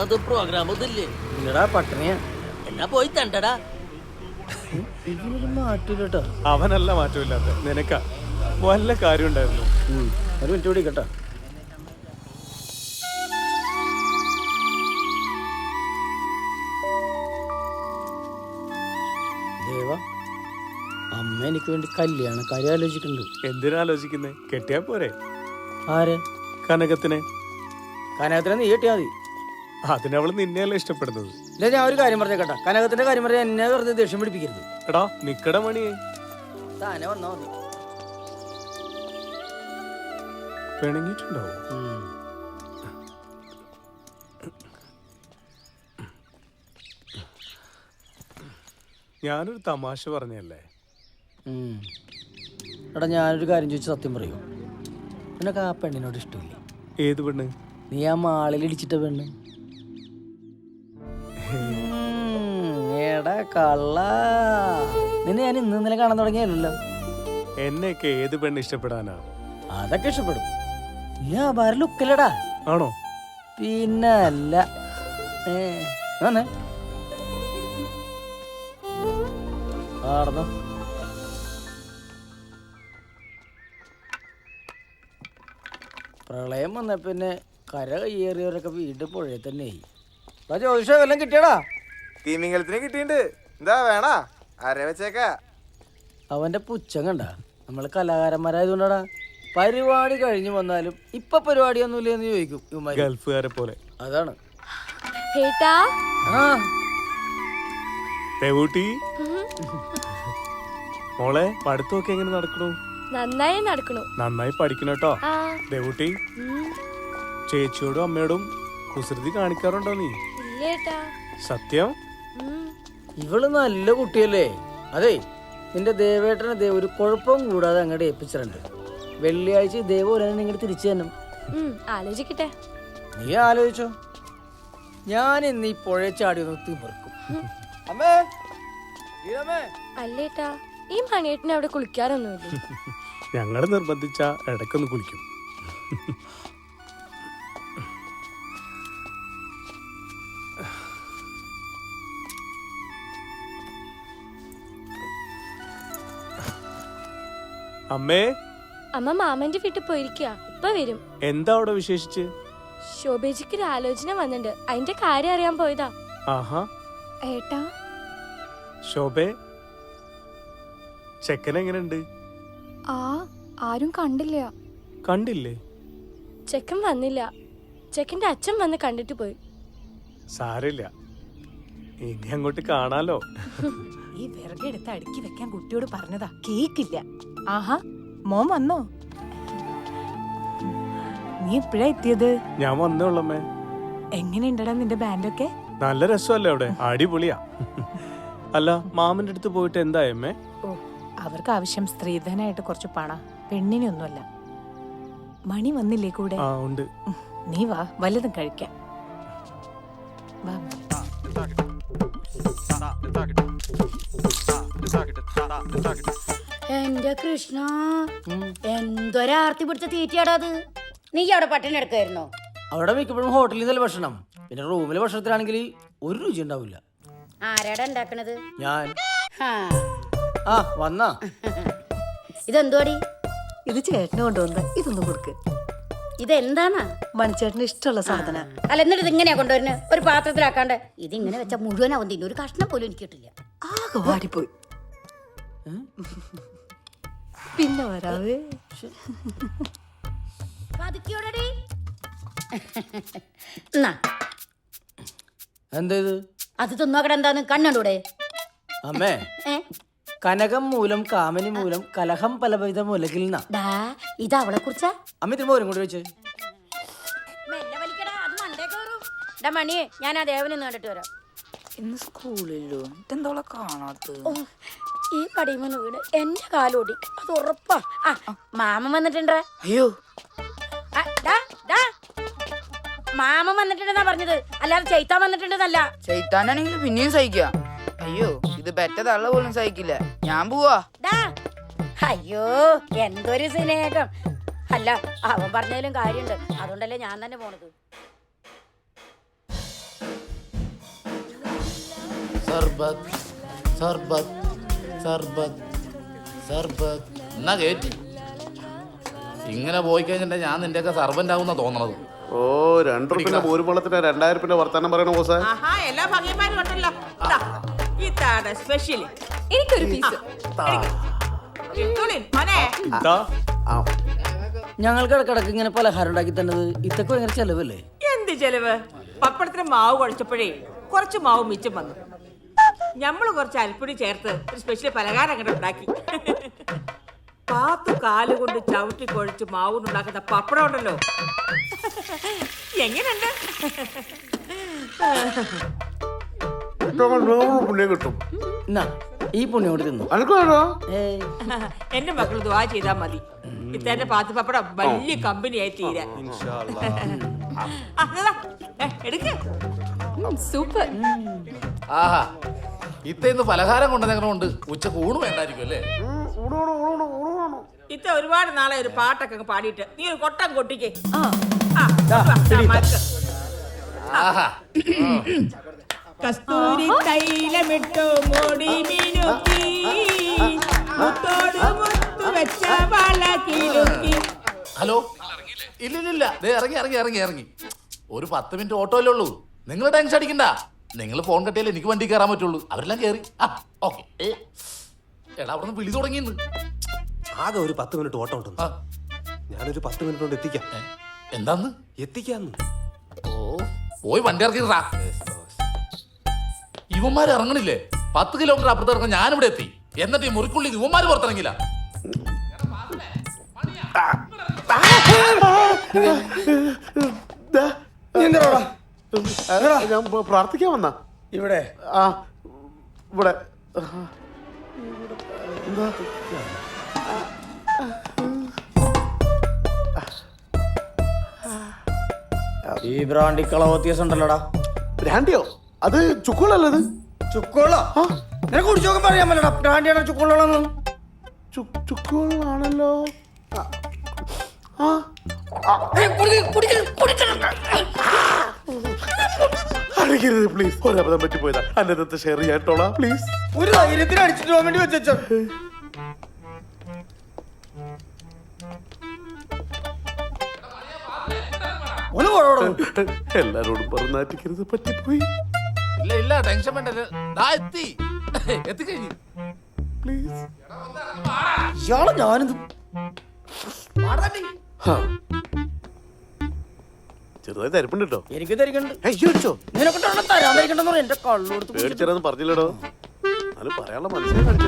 അത് പ്രോഗ്രാം ഒന്നുമില്ലേ? ഇല്ലടാ പട്ടണിയാ. എന്നാ പോയി തണ്ടടാ. ഇതിനൊരു മാറ്റൂലട്ടോ. അവനല്ല മാറ്റമില്ലാത്ത നിനക്കാ വല്ല കാര്യം ഉണ്ടായിരുന്നു. ഒരു മിനിറ്റ് കൂടി കേട്ടോ. ദേവ, അമ്മ എനിക്ക് വേണ്ടി കല്യാണക്കാര്യം ആലോചിക്കുന്നുണ്ട്. എന്തിനാ ആലോചിക്കുന്നേ? കെട്ടിയാ പോരെ? ആരെ? കനകത്തിനെ. കനകത്തിനെ നീ കെട്ടിയാ മതി. അതിനവള് നിന്നെയല്ല ഇഷ്ടപ്പെടുന്നത്. ഇല്ല, ഞാൻ ഒരു കാര്യം പറഞ്ഞേക്കട്ടാ. കനകത്തിന്റെ കാര്യം പറഞ്ഞാൽ എന്നെ വെറുതെ ദേഷ്യം പിടിപ്പിക്കരുത്. എടാ നിക്കട മണിയെ. താനെ വന്നാ മതി. പിണങ്ങിട്ടുണ്ടാവും. ഞാനൊരു തമാശ പറഞ്ഞല്ലേ. എടാ ഞാനൊരു കാര്യം ചോദിച്ചു സത്യം പറയൂ. നിനക്ക് ആ പെണ്ണിനോട് ഇഷ്ടമില്ല? ഏത് പെണ്ണ്? നീ ആ മാളിൽ ഇടിച്ചിട്ട പെണ്ണ്. എടാ കള്ള, നിന്നെ ഞാൻ ഇന്നലെ കാണാൻ തുടങ്ങിയല്ലോ. എന്നെയൊക്കെ ഏത് പെണ്ണ് ഇഷ്ടപ്പെടാനാ? അതൊക്കെ ഇഷ്ടപ്പെടും. നീ ആ ബാര ലുക്കല്ലടാ. ആണോ? പിന്നെ അല്ല. ആടന്നോ. പ്രളയം വന്ന പിന്നെ കര കയ്യേറിയവരൊക്കെ വീട് പുഴയിൽ തന്നെ ആയി. ജ്യോതിഷ വല്ലതും കിട്ടിയടാ? തീമിംഗലത്തിന് കിട്ടിയിട്ടുണ്ട്. എന്താ വേണാ? അര വെച്ചേക്ക. അവന്റെ പുച്ഛം കണ്ട. നമ്മള് കലാകാരന്മാരായതുകൊണ്ടാടാ. പരിപാടി കഴിഞ്ഞു വന്നാലും ഇപ്പൊ പരിപാടിയൊന്നുമില്ലെന്ന് ചോദിക്കും. ഗൾഫുകാരെ പോലെ. അതാണ്. മോളെ പഠിത്തമൊക്കെ എങ്ങനെ നടക്കണു? നന്നായി നടക്കണു. നന്നായി പഠിക്കണം കേട്ടോ. ദേവൂട്ടി, ചേച്ചിയോടും അമ്മയോടും കുസൃതി കാണിക്കാറുണ്ടോ നീ? സത്യം? ഇവള് നല്ല കുട്ടിയല്ലേ. അതെ, നിന്റെ ദേവേട്ടനെ ഒരു കുഴപ്പം കൂടാതെ അങ്ങോട്ട് ഏൽപ്പിച്ചിട്ടുണ്ട്. വെള്ളിയാഴ്ച ദേവോരനെ ഇങ്ങോട്ട് തിരിച്ചു തന്നെ. ആലോചിക്കട്ടെ. നീ ആലോചിച്ചോ. ഞാൻ ഇന്ന് ഈ പുഴ ചാടി ഒന്ന് തിമിർക്കും. അമ്മേ, അല്ലേട്ടാ, ഈ മണിയേട്ടന് അവിടെ കുളിക്കാറൊന്നുമില്ല. ഞങ്ങള് നിർബന്ധിച്ച ഇടയ്ക്കൊന്ന് കുളിക്കും. അമ്മേ. അമ്മ മാമന്റെ വീട്ടിൽ പോയിരിക്കുക. ഇപ്പൊ വരും. എന്താ അവിടെ വിശേഷിച്ച്? ശോഭേജിക്ക് ഒരു ആലോചന വന്നിട്ടുണ്ട്. അതിന്റെ കാര്യം അറിയാൻ പോയതാ. ആഹാ. ഏട്ടാ, ശോഭേ, ചെക്കൻ എങ്ങനെയുണ്ട്? ആരും കണ്ടില്ല. കണ്ടില്ലേ? ചെക്കൻ വന്നില്ല. ചെക്കന്റെ അച്ഛൻ വന്ന് കണ്ടിട്ട് പോയി. സാരില്ല, ഇനി അങ്ങോട്ട് കാണാലോ. ഈ വിറകെടുത്ത് അടുക്കി വെക്കാൻ കുട്ടിയോട് പറഞ്ഞതാ, കേക്കില്ല. ആഹാ, മോൻ വന്നോ? നീ എപ്പോഴാ എത്തിയത്? ഞാൻ വന്നേ ഉള്ളമ്മേ. എങ്ങനെയുണ്ടടാ നിന്റെ ബാൻഡൊക്കെ? നല്ല രസമല്ലേ അവിടെ? അടിപൊളിയാ. അല്ല, മാമന്റെ അടുത്ത് പോയിട്ട് എന്തായമ്മേ? ഓ, അവർക്ക് ആവശ്യം സ്ത്രീധനായിട്ട് കുറച്ച് പണ, പെണ്ണിനൊന്നുമല്ല. മണി വന്നില്ലേ കൂടെ? ആ ഉണ്ട്. നീ വാ, വല്ലതും കഴിക്കാം. വാ. എന്റെ കൃഷ്ണ, എന്തൊരാർത്തി പിടിച്ച തീറ്റയാടാ അത്. നീ അവിടെ പട്ടിണി എടുക്കായിരുന്നോ? അവിടെ മിക്കപ്പോഴും ഹോട്ടലിൽ നിന്നല്ല ഭക്ഷണം. പിന്നെ റൂമിലെ ഭക്ഷണത്തിലാണെങ്കിൽ ഒരു രുചി ഉണ്ടാവില്ല. ആരാടാ ഉണ്ടാക്കണത്? ഞാൻ. വന്നാ ഇതെന്തോടി? ഇത് ചേട്ടന് കൊണ്ടുവന്ന. ഇതൊന്നും കൊടുക്ക്. ഇതെന്താന്നാ? മണിച്ചേട്ടന് ഇഷ്ടമുള്ള സാധന. അല്ല, എന്നിട്ട് ഇത് ഇങ്ങനെയാ കൊണ്ടുവരുന്നത്? ഒരു പാത്രത്തിലാക്കാണ്ട്. ഇതിങ്ങനെ വെച്ചാ മുഴുവനാവും തിന്നു. ഒരു കഷ്ണം പോലും എനിക്ക് കിട്ടില്ല. ആകെ വാടിപ്പോയി. പിന്നെ വരാവേ. എന്താ ഇത്? അത് തിന്നോക്കട. എന്താന്ന് കണ്ണൂടെ? അമ്മേ, കനകം മൂലം കാമനി മൂലം കലഹം പലവിധ മൂലകിൽ ഇത് അവളെ കുറിച്ചാ? അമ്മ തിരുമ്പോ ഓരും കൂടി വെച്ച്. മണിയെ, ഞാൻ ആ ദേവനൊന്ന് കണ്ടിട്ട് വരാം. ഇന്ന് സ്കൂളിലോ? ഇതെന്തോളെ കാണാത്ത? ഈ കടിമന്ന് വീട് എന്റെ കാലോടി, അത് ഉറപ്പാ. മാമൻ വന്നിട്ടുണ്ട. അയ്യോ, മാമൻ വന്നിട്ടുണ്ടെന്നാ പറഞ്ഞത്, അല്ലാതെ ചെയ്ത്താൻ വന്നിട്ടുണ്ടെന്നല്ല. ചെയ്ത്താനാണെങ്കിൽ പിന്നെയും സഹിക്കാം. അയ്യോ, ഇത് പെറ്റ തള്ള പോലും സഹിക്കില്ല. ഞാൻ പോവാ. അയ്യോ, എന്തൊരു സ്നേഹം. അല്ല, അവൻ പറഞ്ഞാലും കാര്യമുണ്ട്. അതുകൊണ്ടല്ലേ ഞാൻ തന്നെ പോണത്. സർബത്ത് സർബത്ത് സർബത്ത് സർബത്ത് എന്നാ കേറ്റി. ഇങ്ങനെ പോയി കഴിഞ്ഞിട്ടുണ്ടെങ്കിൽ ഞാൻ നിന്റെയൊക്കെ സർവന്റ് ആവുന്ന തോന്നണത്. ഓ 2 റുപ്യന്റെ പോരുമ്പളത്തിന് 2000 റുപ്യന്റെ വർത്താനം പറയണ ബോസേ. എല്ലാ ഭംഗിമാരും ഉണ്ടല്ലോ. ഇതാണ് സ്പെഷ്യൽ. എനിക്കൊരു പീസ്. ദാ, ഞങ്ങൾക്ക് ഇടക്കിടക്ക് ഇങ്ങനെ പലഹാരം ഉണ്ടാക്കി തന്നത് ഇതൊക്കെ ഭയങ്കര ചെലവല്ലേ? എന്ത് ചെലവ്? പപ്പടത്തിന് മാവ് കുഴച്ചപ്പോഴേ കുറച്ച് മാവ് മിച്ചം വന്നു. ഞമ്മള് കുറച്ച് അരിപ്പൊടി ചേർത്ത് ഒരു സ്പെഷ്യൽ പലഹാരം അങ്ങനെ ഉണ്ടാക്കി. 10 കാലുകൊണ്ട് ചവിട്ടി കുഴച്ച് മാവുണ്ടാക്കുന്ന പപ്പടം ഉണ്ടല്ലോ, എങ്ങനെയുണ്ട്? പുണ്യം കിട്ടും. എന്നാ ഈ പുണ്യം കൊണ്ട് തിന്നു. അനക്കാണോ? ഏയ് എന്റെ മക്കൾ ദുആ ചെയ്താൽ മതി. ഇത്തന്നെ പാത്ത് പപ്പടം വലിയ കമ്പനിയായി തീരാൻ. എടുക്ക്. സൂപ്പർ. ആഹാ, ഇന്ന് പലഹാരം കൊണ്ടുവന്നേക്കണോണ്ട് ഉച്ചക്ക് ഊണ് വേണ്ടായിരിക്കും അല്ലേ? ഇത്ത ഒരുപാട് നാളെ ഒരു പാട്ടൊക്കെ അങ്ങ് പാടിയിട്ട് നീ ഒരു കൊട്ടം കൊട്ടിക്കേ. ആഹാ, കസ്തൂരി തൈലമിട്ടു മുടി മിനുക്കി മുത്തോട് മുത്തു വെച്ച വള കിലുക്കി. ഹലോ, ഇല്ലില്ല, ദേ ഇറങ്ങി ഇറങ്ങി ഇറങ്ങി ഇറങ്ങി. ഒരു 10 മിനിറ്റ് ഓട്ടോയിലേ ഉള്ളൂ. നിങ്ങൾ ടെൻഷൻ അടിക്കണ്ട. നിങ്ങൾ ഫോൺ കട്ടിയാലേ എനിക്ക് വണ്ടി കയറാൻ പറ്റുള്ളൂ. അവരെല്ലാം കയറി. ആ ഓക്കെ. എടാ അവിടെ നിന്ന് വിളി തുടങ്ങിയെന്ന്. ആകെ ഒരു 10 മിനിറ്റ് ഓട്ടം ഉണ്ടെന്ന്. ഞാനൊരു 10 മിനിറ്റ് കൊണ്ട് എത്തിക്കാം. എന്താന്ന്? എത്തിക്കാന്ന്. ഓ, പോയി വണ്ടി ഇറക്കിട്ടാ. ഇവന്മാര് ഇറങ്ങണില്ലേ? 10 കിലോമീറ്റർ അപ്പുറത്ത് ഇറങ്ങാൻ ഞാനിവിടെ എത്തി. എന്നിട്ട് ഈ മുറിക്കുള്ളിൽ ഇവന്മാര് പുറത്തിറങ്ങില്ല. ഞാൻ പ്രാർത്ഥിക്കാൻ വന്നാ. ഇവിടെ ആ ഇവിടെ എന്താ ഈ ബ്രാൻഡി കളവ് വ്യത്യാസം ഉണ്ടല്ലോടാ. ബ്രാൻഡിയോ? അത് ചുക്കുകളല്ലത്. ചുക്കോളോ? നിനക്ക് കുടിച്ചോക്കെ പറയാൻ പറ്റടാ. ബ്രാൻഡിയാണോ ചുക്കോളാണെന്ന്? ചുക്കുകളാണല്ലോ. അടിക്കരുത് പ്ലീസ്. ഒരബദ്ധം പറ്റിപ്പോയതാ. അന്നത്തെ ഷെയർ ചെയ്യാട്ടോളാ പ്ലീസ്. ഒരു ധൈര്യത്തിന് അടിച്ചിട്ട് പോകാൻ വേണ്ടി വെച്ചോ. എല്ലാരോടും പറഞ്ഞാറ്റിക്കരുത്, പറ്റിപ്പോയി. ഇല്ല ഇല്ല, ടെൻഷൻ വേണ്ട. എത്തി എത്തിക്കഴിഞ്ഞു. പ്ലീസ്. ഇയാള് ഞാനിത് ചെറുതായി തരിപ്പുണ്ട് കേട്ടോ. എനിക്ക് തരിക്കണ്ട്. അയ്യോ, നിനക്ക് തരാൻ തരിക്കണ്ടെന്ന് എന്റെ കള്ളു കൊടുത്ത് പേടിച്ചെന്ന് പറഞ്ഞില്ലടോ. അത് പറയാനുള്ള മനസ്സിലായി.